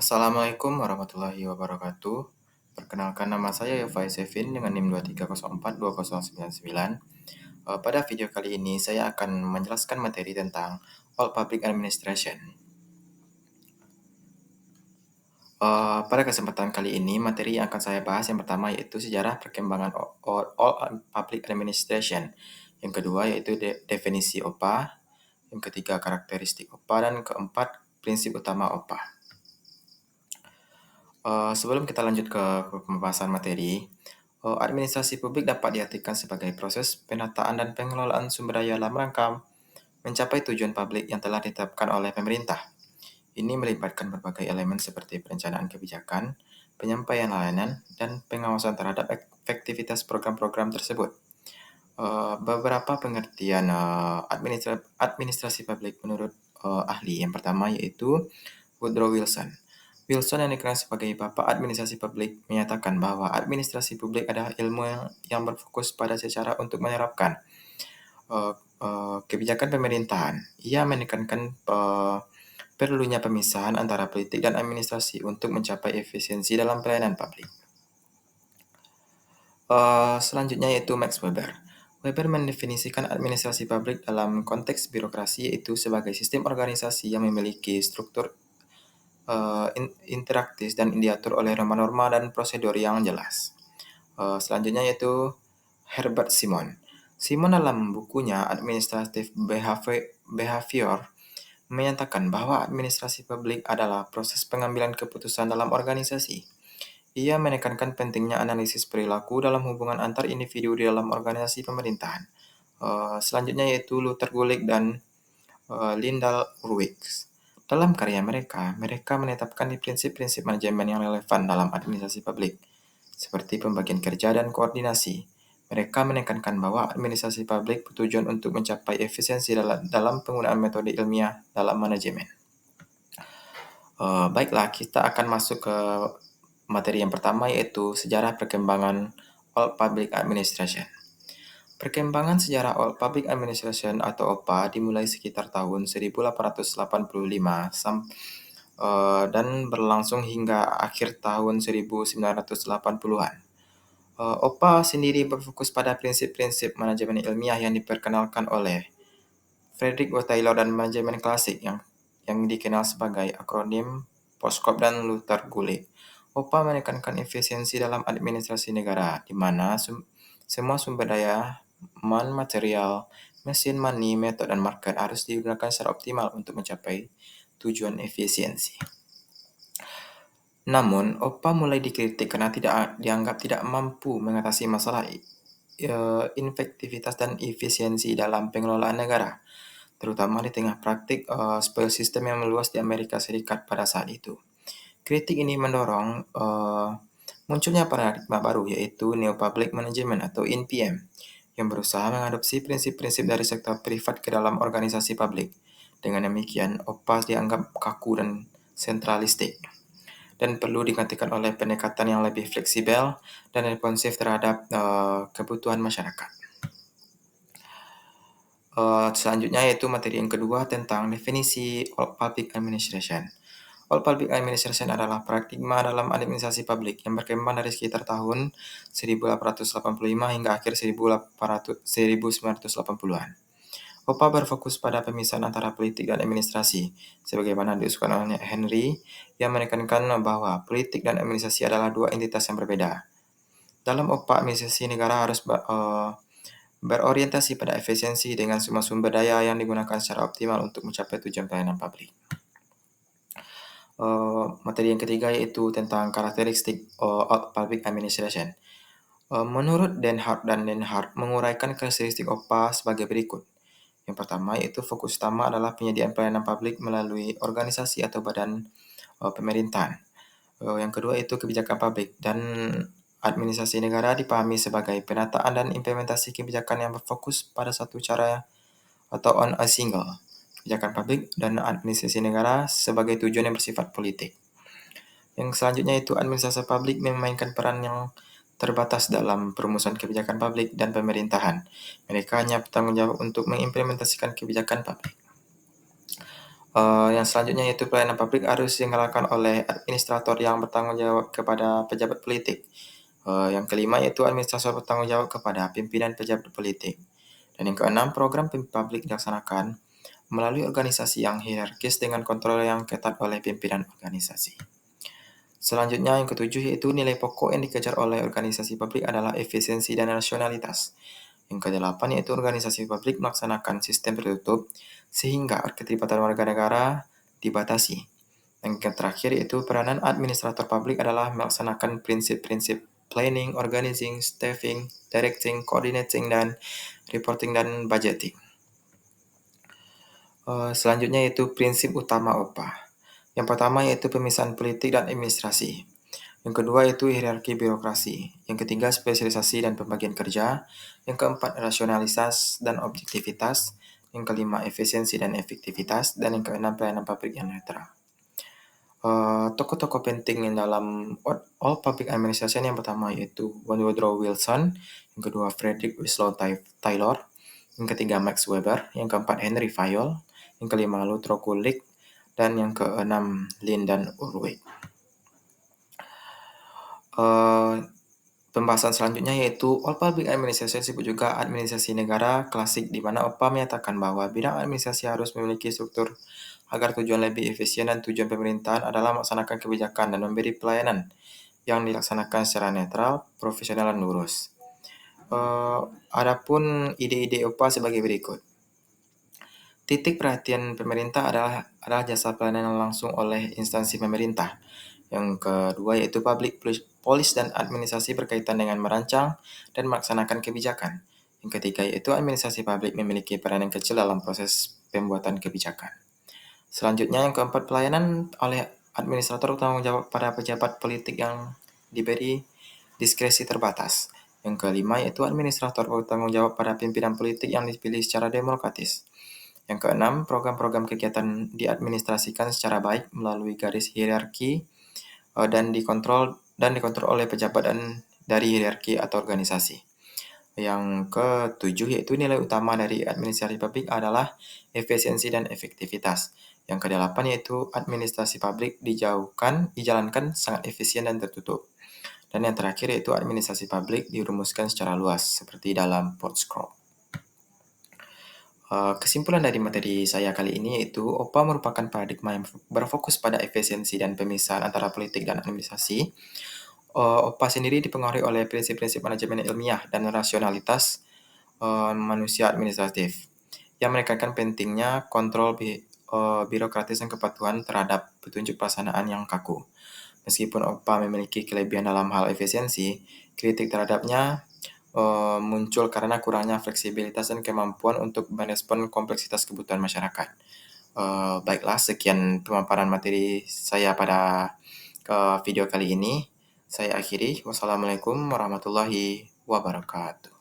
Assalamualaikum warahmatullahi wabarakatuh. Perkenalkan nama saya Yovai Sevin dengan NIM 2304299. Pada video kali ini saya akan menjelaskan materi tentang All Public Administration. Pada kesempatan kali ini, materi yang akan saya bahas yang pertama yaitu sejarah perkembangan All Public Administration. Yang kedua yaitu definisi OPA. Yang ketiga karakteristik OPA dan keempat prinsip utama OPA. Sebelum kita lanjut ke pembahasan materi, administrasi publik dapat diartikan sebagai proses penataan dan pengelolaan sumber daya dalam rangka mencapai tujuan publik yang telah ditetapkan oleh pemerintah. Ini melibatkan berbagai elemen seperti perencanaan kebijakan, penyampaian layanan, dan pengawasan terhadap efektivitas program-program tersebut. Beberapa pengertian administrasi publik menurut ahli. Yang pertama yaitu Woodrow Wilson. Wilson yang dikenal sebagai Bapak Administrasi Publik menyatakan bahwa administrasi publik adalah ilmu yang berfokus pada cara untuk menerapkan kebijakan pemerintahan. Ia menekankan perlunya pemisahan antara politik dan administrasi untuk mencapai efisiensi dalam pelayanan publik. Selanjutnya yaitu Max Weber. Weber mendefinisikan administrasi publik dalam konteks birokrasi yaitu sebagai sistem organisasi yang memiliki struktur interaktif dan diatur oleh norma-norma dan prosedur yang jelas. Selanjutnya yaitu Herbert Simon. Simon dalam bukunya Administrative Behavior menyatakan bahwa administrasi publik adalah proses pengambilan keputusan dalam organisasi. Ia menekankan pentingnya analisis perilaku dalam hubungan antar individu di dalam organisasi pemerintahan. Selanjutnya yaitu Luther Gulick dan Lyndall Urwix. Dalam karya mereka menetapkan prinsip-prinsip manajemen yang relevan dalam administrasi publik, seperti pembagian kerja dan koordinasi. Mereka menekankan bahwa administrasi publik bertujuan untuk mencapai efisiensi dalam penggunaan metode ilmiah dalam manajemen. Baiklah, kita akan masuk ke materi yang pertama yaitu sejarah perkembangan All Public Administration. Perkembangan sejarah All Public Administration atau OPA dimulai sekitar tahun 1885 dan berlangsung hingga akhir tahun 1980-an. OPA sendiri berfokus pada prinsip-prinsip manajemen ilmiah yang diperkenalkan oleh Frederick W. Taylor dan manajemen klasik yang dikenal sebagai akronim POSCOP dan Luther Gulick. OPA menekankan efisiensi dalam administrasi negara, di mana semua sumber daya, material, mesin, money, metode, dan market harus digunakan secara optimal untuk mencapai tujuan efisiensi. Namun, OPA mulai dikritik karena dianggap tidak mampu mengatasi masalah efektivitas dan efisiensi dalam pengelolaan negara, terutama di tengah praktik spoil system yang meluas di Amerika Serikat pada saat itu. Kritik ini mendorong munculnya paradigma baru yaitu Neo Public Management atau NPM yang berusaha mengadopsi prinsip-prinsip dari sektor privat ke dalam organisasi publik. Dengan demikian, OPA dianggap kaku dan sentralistik dan perlu digantikan oleh pendekatan yang lebih fleksibel dan responsif terhadap kebutuhan masyarakat. Selanjutnya yaitu materi yang kedua tentang definisi All Public Administration. All Public Administration adalah paradigma dalam administrasi publik yang berkembang dari sekitar tahun 1885 hingga akhir 1980-an. OPA berfokus pada pemisahan antara politik dan administrasi, sebagaimana diusulkan oleh Henry, yang menekankan bahwa politik dan administrasi adalah dua entitas yang berbeda. Dalam OPA, administrasi negara harus berorientasi pada efisiensi dengan semua sumber daya yang digunakan secara optimal untuk mencapai tujuan pelayanan publik. Materi yang ketiga yaitu tentang karakteristik public administration. Menurut Den Hart dan Den Hart menguraikan karakteristik OPA sebagai berikut. Yang pertama yaitu fokus utama adalah penyediaan pelayanan publik melalui organisasi atau badan pemerintahan. Yang kedua itu kebijakan publik dan administrasi negara dipahami sebagai penataan dan implementasi kebijakan yang berfokus pada satu cara atau on a single kebijakan publik dan administrasi negara sebagai tujuan yang bersifat politik. Yang selanjutnya itu administrasi publik memainkan peran yang terbatas dalam perumusan kebijakan publik dan pemerintahan. Mereka hanya bertanggung jawab untuk mengimplementasikan kebijakan publik. Yang selanjutnya yaitu pelayanan publik harus digerakkan oleh administrator yang bertanggung jawab kepada pejabat politik. Yang kelima yaitu administrator bertanggung jawab kepada pimpinan pejabat politik. Dan yang keenam, program publik dilaksanakan melalui organisasi yang hierarkis dengan kontrol yang ketat oleh pimpinan organisasi. Selanjutnya yang ketujuh yaitu nilai pokok yang dikejar oleh organisasi publik adalah efisiensi dan rasionalitas. Yang kedelapan yaitu organisasi publik melaksanakan sistem tertutup sehingga keterlibatan warga negara dibatasi. Yang terakhir yaitu peranan administrator publik adalah melaksanakan prinsip-prinsip planning, organizing, staffing, directing, coordinating, dan reporting dan budgeting. Selanjutnya yaitu prinsip utama OPA. Yang pertama yaitu pemisahan politik dan administrasi. Yang kedua yaitu hierarki birokrasi. Yang ketiga spesialisasi dan pembagian kerja. Yang keempat rasionalitas dan objektivitas. Yang kelima efisiensi dan efektivitas. Dan yang keenam pelayanan publik yang netral. Tokoh-tokoh penting yang dalam All Public Administration yang pertama yaitu Woodrow Wilson, yang kedua Frederick Winslow Taylor, yang ketiga Max Weber, yang keempat Henry Fayol, yang kelima Luther Kulik, dan yang keenam Lyndon Ulrich. Pembahasan selanjutnya yaitu All Public Administration disebut juga administrasi negara klasik di mana OPA menyatakan bahwa bidang administrasi harus memiliki struktur agar tujuan lebih efisien dan tujuan pemerintahan adalah melaksanakan kebijakan dan memberi pelayanan yang dilaksanakan secara netral, profesional, dan lurus. Adapun ide-ide OPA sebagai berikut. Titik perhatian pemerintah adalah jasa pelayanan langsung oleh instansi pemerintah. Yang kedua yaitu public policy dan administrasi berkaitan dengan merancang dan melaksanakan kebijakan. Yang ketiga yaitu administrasi publik memiliki peranan kecil dalam proses pembuatan kebijakan. Selanjutnya yang keempat, pelayanan oleh administrator bertanggung jawab pada pejabat politik yang diberi diskresi terbatas. Yang kelima yaitu administrator bertanggung jawab pada pimpinan politik yang dipilih secara demokratis. Yang keenam, program-program kegiatan diadministrasikan secara baik melalui garis hierarki dan dikontrol oleh pejabat dan dari hierarki atau organisasi. Yang ketujuh yaitu nilai utama dari administrasi publik adalah efisiensi dan efektivitas. Yang kedelapan yaitu administrasi publik dijalankan sangat efisien dan tertutup. Dan yang terakhir yaitu administrasi publik dirumuskan secara luas seperti dalam Pottscroft. Kesimpulan dari materi saya kali ini yaitu OPA merupakan paradigma yang berfokus pada efisiensi dan pemisahan antara politik dan administrasi. OPA sendiri dipengaruhi oleh prinsip-prinsip manajemen ilmiah dan rasionalitas manusia administratif yang menekankan pentingnya kontrol birokratis dan kepatuhan terhadap petunjuk pelaksanaan yang kaku. Meskipun OPA memiliki kelebihan dalam hal efisiensi, kritik terhadapnya muncul karena kurangnya fleksibilitas dan kemampuan untuk merespon kompleksitas kebutuhan masyarakat. Baiklah, sekian pemaparan materi saya pada video kali ini. Saya akhiri. Wassalamualaikum warahmatullahi wabarakatuh.